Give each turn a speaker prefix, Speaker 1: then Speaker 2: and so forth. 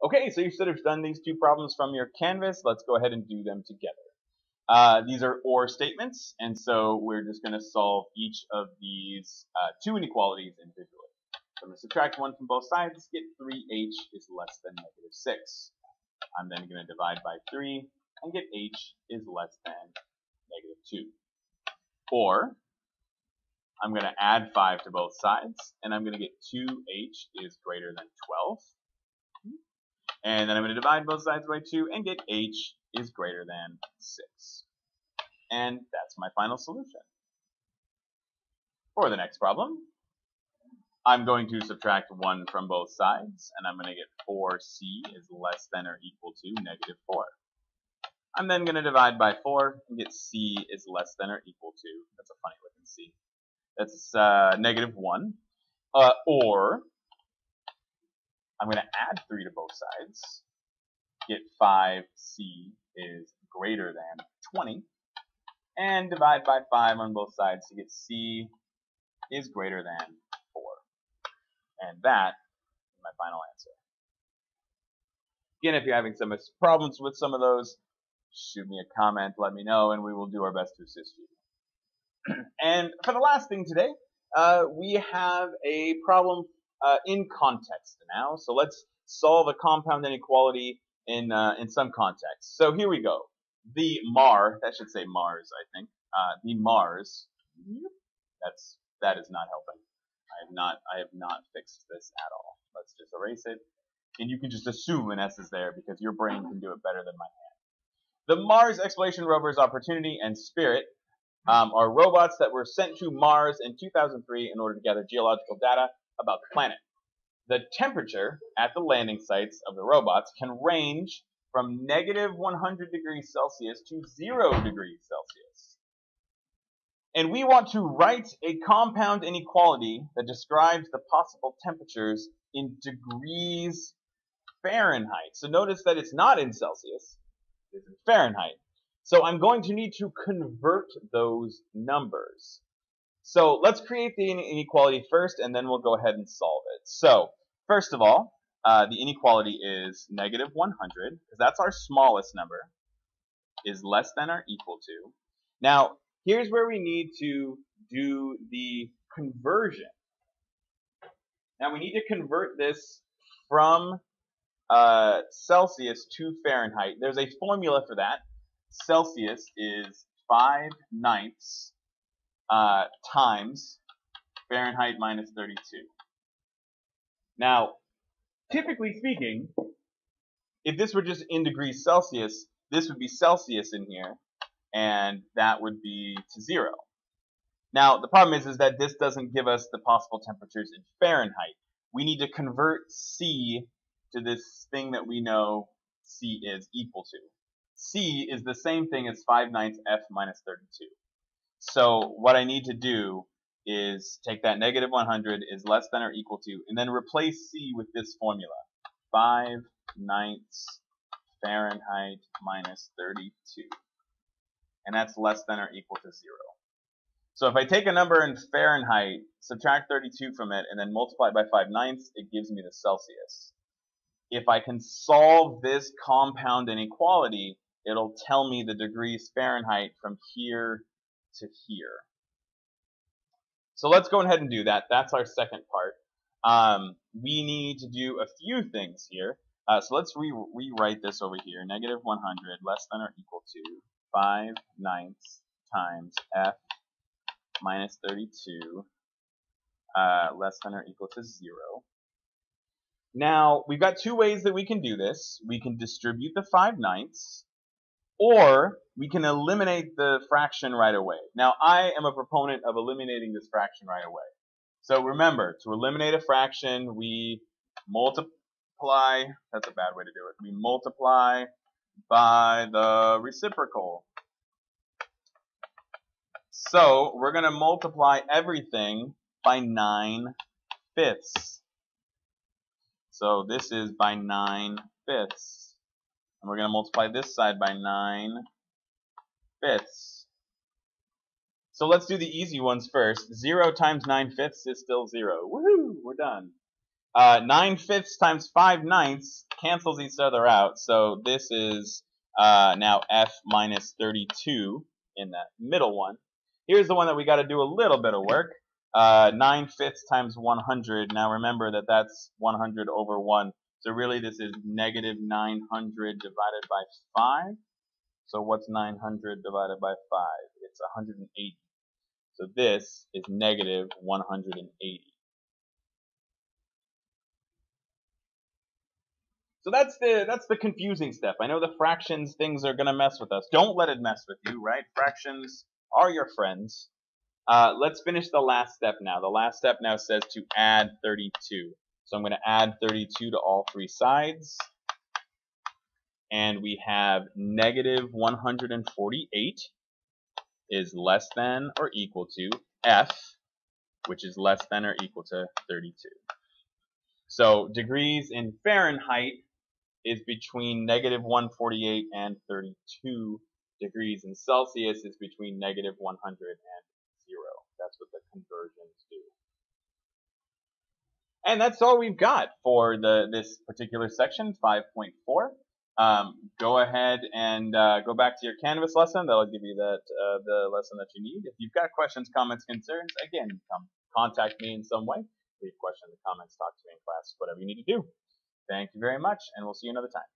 Speaker 1: Okay, so you should have done these two problems from your Canvas. Let's go ahead and do them together. These are OR statements, and so we're just going to solve each of these two inequalities individually. So I'm going to subtract 1 from both sides, get 3h is less than negative 6. I'm then going to divide by 3 and get h is less than negative 2. Or I'm going to add 5 to both sides, and I'm going to get 2h is greater than 12. And then I'm going to divide both sides by 2 and get h is greater than 6. And that's my final solution. For the next problem, I'm going to subtract 1 from both sides, and I'm going to get 4c is less than or equal to negative 4. I'm then going to divide by 4 and get c is less than or equal to, that's a funny looking c, that's negative 1. Or I'm going to add 3 to both sides, get 5c is greater than 20, and divide by 5 on both sides to get c is greater than 4. And that is my final answer. Again, if you're having some problems with some of those, shoot me a comment, let me know, and we will do our best to assist you. And for the last thing today, we have a problem in context now. So let's solve a compound inequality in some context. So here we go. The that should say Mars, I think. The Mars. That is not helping. I have not fixed this at all. Let's just erase it. And you can just assume an S is there because your brain can do it better than my hand. The Mars Exploration Rovers Opportunity and Spirit are robots that were sent to Mars in 2003 in order to gather geological data about the planet. The temperature at the landing sites of the robots can range from negative 100 degrees Celsius to 0 degrees Celsius. And we want to write a compound inequality that describes the possible temperatures in degrees Fahrenheit. So notice that it's not in Celsius, it's in Fahrenheit. So I'm going to need to convert those numbers. So let's create the inequality first, and then we'll go ahead and solve it. So first of all, the inequality is negative 100, because that's our smallest number, is less than or equal to. Now, here's where we need to do the conversion. Now, we need to convert this from Celsius to Fahrenheit. There's a formula for that. Celsius is 5/9 times Fahrenheit minus 32. Now, typically speaking, if this were just in degrees Celsius, this would be Celsius in here, and that would be to 0. Now, the problem is that this doesn't give us the possible temperatures in Fahrenheit. We need to convert C to this thing that we know C is equal to. C is the same thing as 5/9 F minus 32. So what I need to do is take that negative 100 is less than or equal to, and then replace C with this formula. 5/9 Fahrenheit minus 32. And that's less than or equal to 0. So if I take a number in Fahrenheit, subtract 32 from it, and then multiply it by 5/9, it gives me the Celsius. If I can solve this compound inequality, it'll tell me the degrees Fahrenheit from here to here. So let's go ahead and do that. That's our second part. We need to do a few things here. So let's rewrite this over here. Negative 100 less than or equal to 5/9 times F minus 32 less than or equal to 0. Now, we've got two ways that we can do this. We can distribute the 5/9, or we can eliminate the fraction right away. Now, I am a proponent of eliminating this fraction right away. So remember, to eliminate a fraction, we multiply, that's a bad way to do it, we multiply by the reciprocal. So we're going to multiply everything by 9/5. So this is by 9/5. And we're going to multiply this side by 9/5. So let's do the easy ones first. 0 times 9/5 is still 0. Woohoo! We're done. 9/5 times 5/9 cancels each other out. So this is now f minus 32 in that middle one. Here's the one that we got to do a little bit of work. 9/5 times 100. Now remember that that's 100 over 1. So really this is negative 900 divided by 5. So what's 900 divided by 5? It's 180. So this is negative 180. So that's the confusing step. I know the fractions things are gonna mess with us. Don't let it mess with you, right? Fractions are your friends. Let's finish the last step now. The last step now says to add 32. So I'm gonna add 32 to all three sides. And we have negative 148 is less than or equal to f, which is less than or equal to 32. So degrees in Fahrenheit is between negative 148 and 32. Degrees in Celsius is between negative 100 and 0. That's what the conversions do. And that's all we've got for this particular section, 5.4. Go ahead and go back to your Canvas lesson. That'll give you the lesson that you need. If you've got questions, comments, concerns, again, contact me in some way. Leave questions in the comments, talk to me in class, whatever you need to do. Thank you very much, and we'll see you another time.